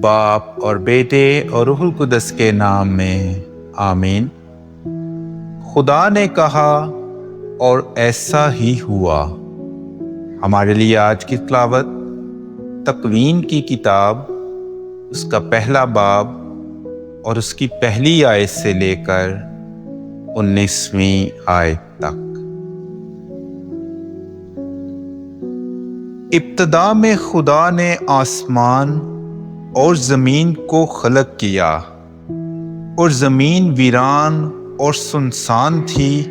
باپ اور بیٹے اور روح القدس کے نام میں آمین۔ خدا نے کہا اور ایسا ہی ہوا۔ ہمارے لیے آج کی تلاوت تکوین کی کتاب، اس کا پہلا باب اور اس کی پہلی آیت سے لے کر 19ویں آیت تک۔ ابتدا میں خدا نے آسمان اور زمین کو خلق کیا، اور زمین ویران اور سنسان تھی،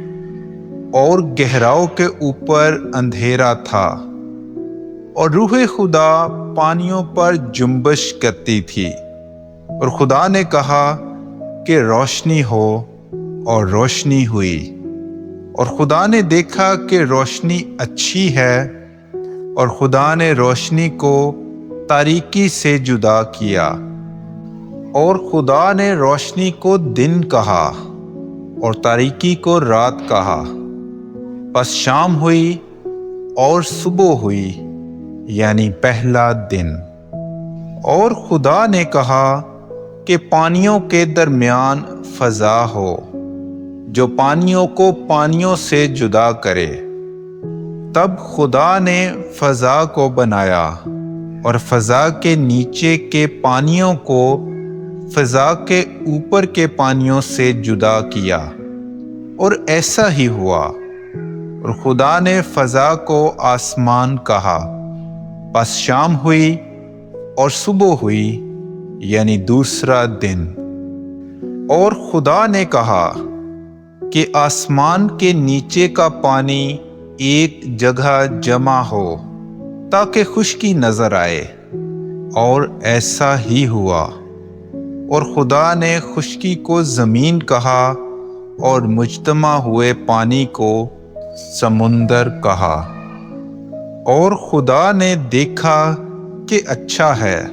اور گہراؤں کے اوپر اندھیرا تھا، اور روح خدا پانیوں پر جنبش کرتی تھی۔ اور خدا نے کہا کہ روشنی ہو، اور روشنی ہوئی۔ اور خدا نے دیکھا کہ روشنی اچھی ہے، اور خدا نے روشنی کو تاریکی سے جدا کیا۔ اور خدا نے روشنی کو دن کہا، اور تاریکی کو رات کہا۔ پس شام ہوئی اور صبح ہوئی، یعنی پہلا دن۔ اور خدا نے کہا کہ پانیوں کے درمیان فضا ہو، جو پانیوں کو پانیوں سے جدا کرے۔ تب خدا نے فضا کو بنایا، اور فضا کے نیچے کے پانیوں کو فضا کے اوپر کے پانیوں سے جدا کیا، اور ایسا ہی ہوا۔ اور خدا نے فضا کو آسمان کہا۔ پس شام ہوئی اور صبح ہوئی، یعنی دوسرا دن۔ اور خدا نے کہا کہ آسمان کے نیچے کا پانی ایک جگہ جمع ہو، تاکہ خشکی نظر آئے، اور ایسا ہی ہوا۔ اور خدا نے خشکی کو زمین کہا، اور مجتمع ہوئے پانی کو سمندر کہا۔ اور خدا نے دیکھا کہ اچھا ہے۔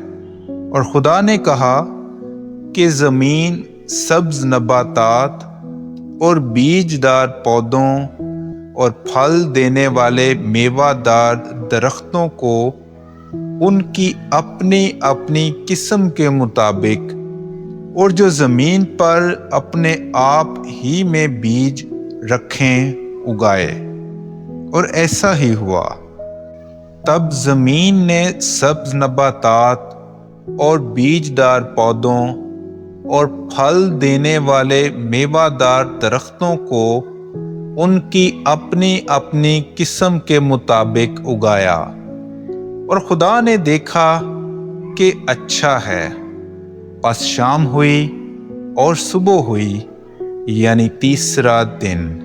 اور خدا نے کہا کہ زمین سبز نباتات اور بیج دار پودوں اور پھل دینے والے میوہ دار درختوں کو ان کی اپنی اپنی قسم کے مطابق، اور جو زمین پر اپنے آپ ہی میں بیج رکھیں، اگائے۔ اور ایسا ہی ہوا۔ تب زمین نے سبز نباتات اور بیج دار پودوں اور پھل دینے والے میوہ دار درختوں کو ان کی اپنی اپنی قسم کے مطابق اگایا۔ اور خدا نے دیکھا کہ اچھا ہے۔ پس شام ہوئی اور صبح ہوئی، یعنی تیسرا دن۔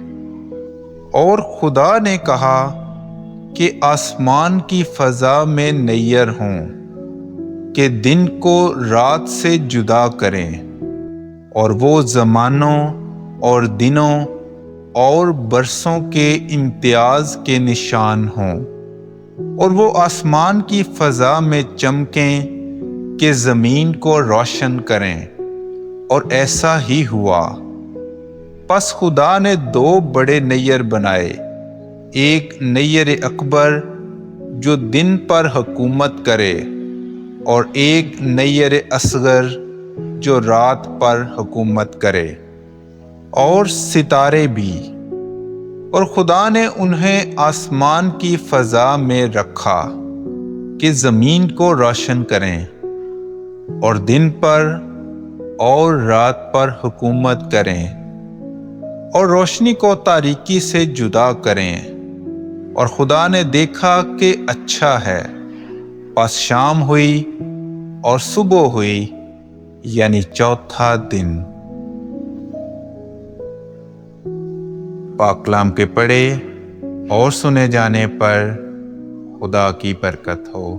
اور خدا نے کہا کہ آسمان کی فضا میں نیر ہوں، کہ دن کو رات سے جدا کریں، اور وہ زمانوں اور دنوں اور برسوں کے امتیاز کے نشان ہوں، اور وہ آسمان کی فضا میں چمکیں کہ زمین کو روشن کریں۔ اور ایسا ہی ہوا۔ پس خدا نے دو بڑے نیر بنائے، ایک نیر اکبر جو دن پر حکومت کرے، اور ایک نیر اصغر جو رات پر حکومت کرے، اور ستارے بھی۔ اور خدا نے انہیں آسمان کی فضا میں رکھا کہ زمین کو روشن کریں، اور دن پر اور رات پر حکومت کریں، اور روشنی کو تاریکی سے جدا کریں۔ اور خدا نے دیکھا کہ اچھا ہے۔ پس شام ہوئی اور صبح ہوئی، یعنی چوتھا دن۔ پاک کلام کے پڑھے اور سنے جانے پر خدا کی برکت ہو۔